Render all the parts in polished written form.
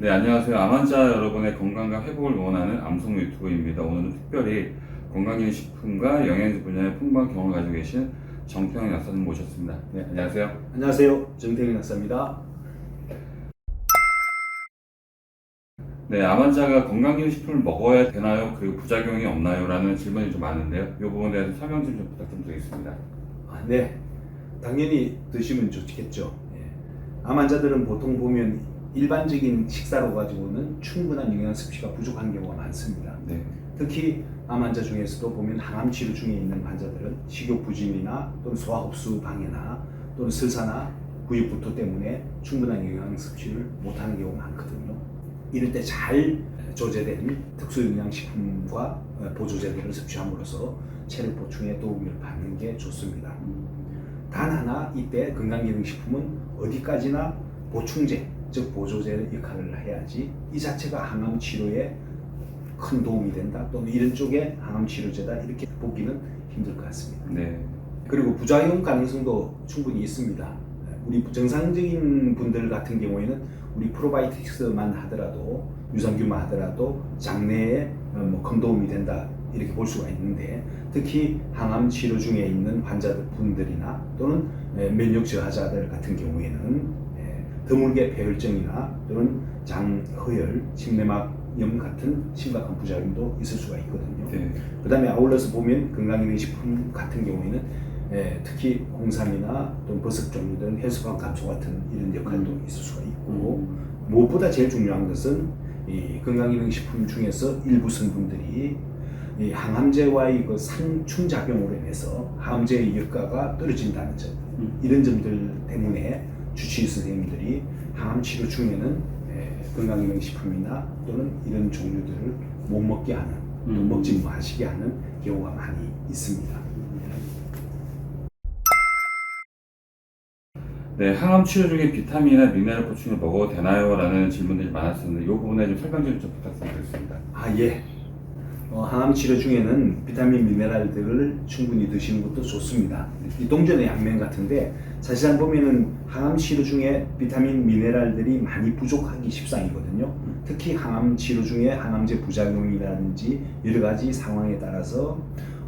네, 안녕하세요. 암 환자 여러분의 건강과 회복을 원하는 암성 유튜브입니다. 오늘은 특별히 건강기능식품과 영양제 분야의 풍부한 경험을 가지고 계신 정태영 약사님 모셨습니다. 네, 안녕하세요. 안녕하세요. 정태영 약사입니다. 네, 암 환자가 건강기능식품을 먹어야 되나요? 그리고 부작용이 없나요? 라는 질문이 좀 많은데요. 이 부분에 대해서 설명 좀 부탁 좀 드리겠습니다. 네, 당연히 드시면 좋겠죠. 암 환자들은 보통 보면 일반적인 식사로 가지고는 충분한 영양 섭취가 부족한 경우가 많습니다. 네. 특히 암 환자 중에서도 보면 항암 치료 중에 있는 환자들은 식욕 부진이나 또는 소화 흡수 방해나 또는 설사나 구역부토 때문에 충분한 영양 섭취를 못하는 경우가 많거든요. 이럴 때 잘 조제된 특수영양식품과 보조제들을 섭취함으로써 체력 보충에 도움을 받는 게 좋습니다. 단 하나 이때 건강기능식품은 어디까지나 보충제, 즉 보조제 역할을 해야지 이 자체가 항암 치료에 큰 도움이 된다 또는 이런 쪽에 항암 치료제다 이렇게 보기는 힘들 것 같습니다. 네. 그리고 부작용 가능성도 충분히 있습니다. 우리 정상적인 분들 같은 경우에는 우리 프로바이오틱스만 하더라도 유산균만 하더라도 장내에 큰 도움이 된다 이렇게 볼 수가 있는데, 특히 항암 치료 중에 있는 환자들 분들이나 또는 면역 저하자들 같은 경우에는 드물게 폐혈증이나 또는 장허열, 심내막염 같은 심각한 부작용도 있을 수가 있거든요. 네. 그 다음에 아울러서 보면 건강기능식품 같은 경우에는 특히 홍삼이나 또는 버섯 종류들은 혈소판 감소 같은 이런 역할도 있을 수가 있고, 무엇보다 제일 중요한 것은 이 건강기능식품 중에서 일부 성분들이 이 항암제와의 그 상충작용으로 인해서 항암제의 효과가 떨어진다는 점, 이런 점들 때문에 주치의 선생님들이 항암 치료 중에는 건강기능식품이나 또는 이런 종류들을 못 먹게 하는, 또 먹지 마시게 하는 경우가 많이 있습니다. 네, 항암 치료 중에 비타민이나 미네랄 보충을 먹어도 되나요? 라는 질문들이 많았었는데 이 부분에 좀 설명 좀 부탁드리겠습니다. 예. 항암 치료 중에는 비타민, 미네랄들을 충분히 드시는 것도 좋습니다. 이 동전의 양면 같은데 사실상 보면은 항암 치료 중에 비타민, 미네랄들이 많이 부족하기 십상이거든요. 특히 항암 치료 중에 항암제 부작용이라든지 여러 가지 상황에 따라서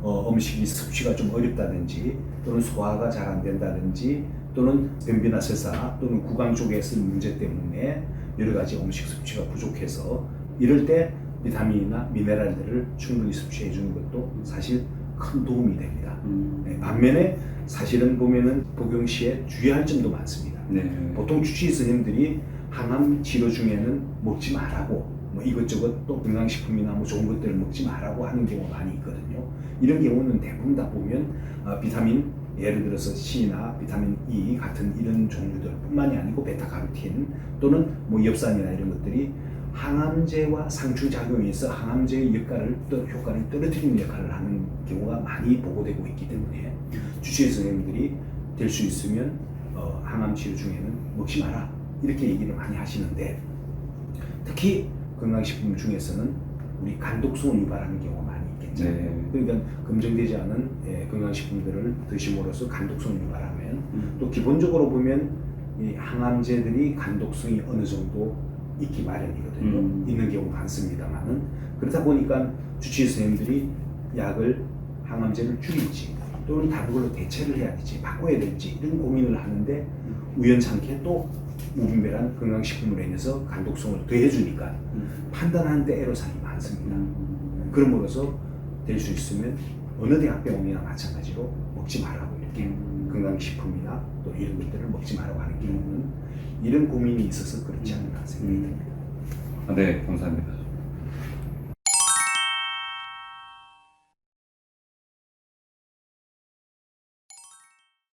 음식이 섭취가 좀 어렵다든지 또는 소화가 잘 안 된다든지 또는 변비나 설사 또는 구강 쪽에 있을 문제 때문에 여러 가지 음식 섭취가 부족해서 이럴 때 비타민이나 미네랄들을 충분히 섭취해 주는 것도 사실 큰 도움이 됩니다. 반면에 사실은 보면은 복용 시에 주의할 점도 많습니다. 네. 보통 주치의 선생님들이 항암 치료 중에는 먹지 말라고 이것저것 또 건강식품이나 좋은 것들을 먹지 말라고 하는 경우가 많이 있거든요. 이런 경우는 대부분 다 보면 비타민, 예를 들어서 C나 비타민 E 같은 이런 종류들 뿐만이 아니고 베타카로틴 또는 엽산이나 이런 것들이 항암제와 상충작용이 있어 항암제의 효과를 떨어뜨리는 역할을 하는 경우가 많이 보고되고 있기 때문에 주치의 선생님들이 될 수 있으면 항암 치료 중에는 먹지 마라 이렇게 얘기를 많이 하시는데, 특히 건강식품 중에서는 우리 간독성을 유발하는 경우가 많이 있겠죠. 네. 그러니까 검증되지 않은 건강식품들을 드심으로써 간독성을 유발하면 또 기본적으로 보면 이 항암제들이 간독성이 어느 정도 있기 마련이거든요. 있는 경우 많습니다만은, 그렇다 보니까 주치의 선생님들이 약을 항암제를 줄일지 또는 다른 걸로 대체를 해야 될지 바꿔야 될지 이런 고민을 하는데 우연찮게 또 무분별한 건강식품으로 인해서 간독성을 더해주니까 판단하는데 애로사항이 많습니다. 그럼으로써 될 수 있으면 어느 대학병원이나 마찬가지로 먹지 말라고 이렇게 건강식품이나 또 이런 것들을 먹지 말라고 하는 경우는 이런 고민이 있어서 그렇지 않나 생각이 듭니다. 네, 감사합니다.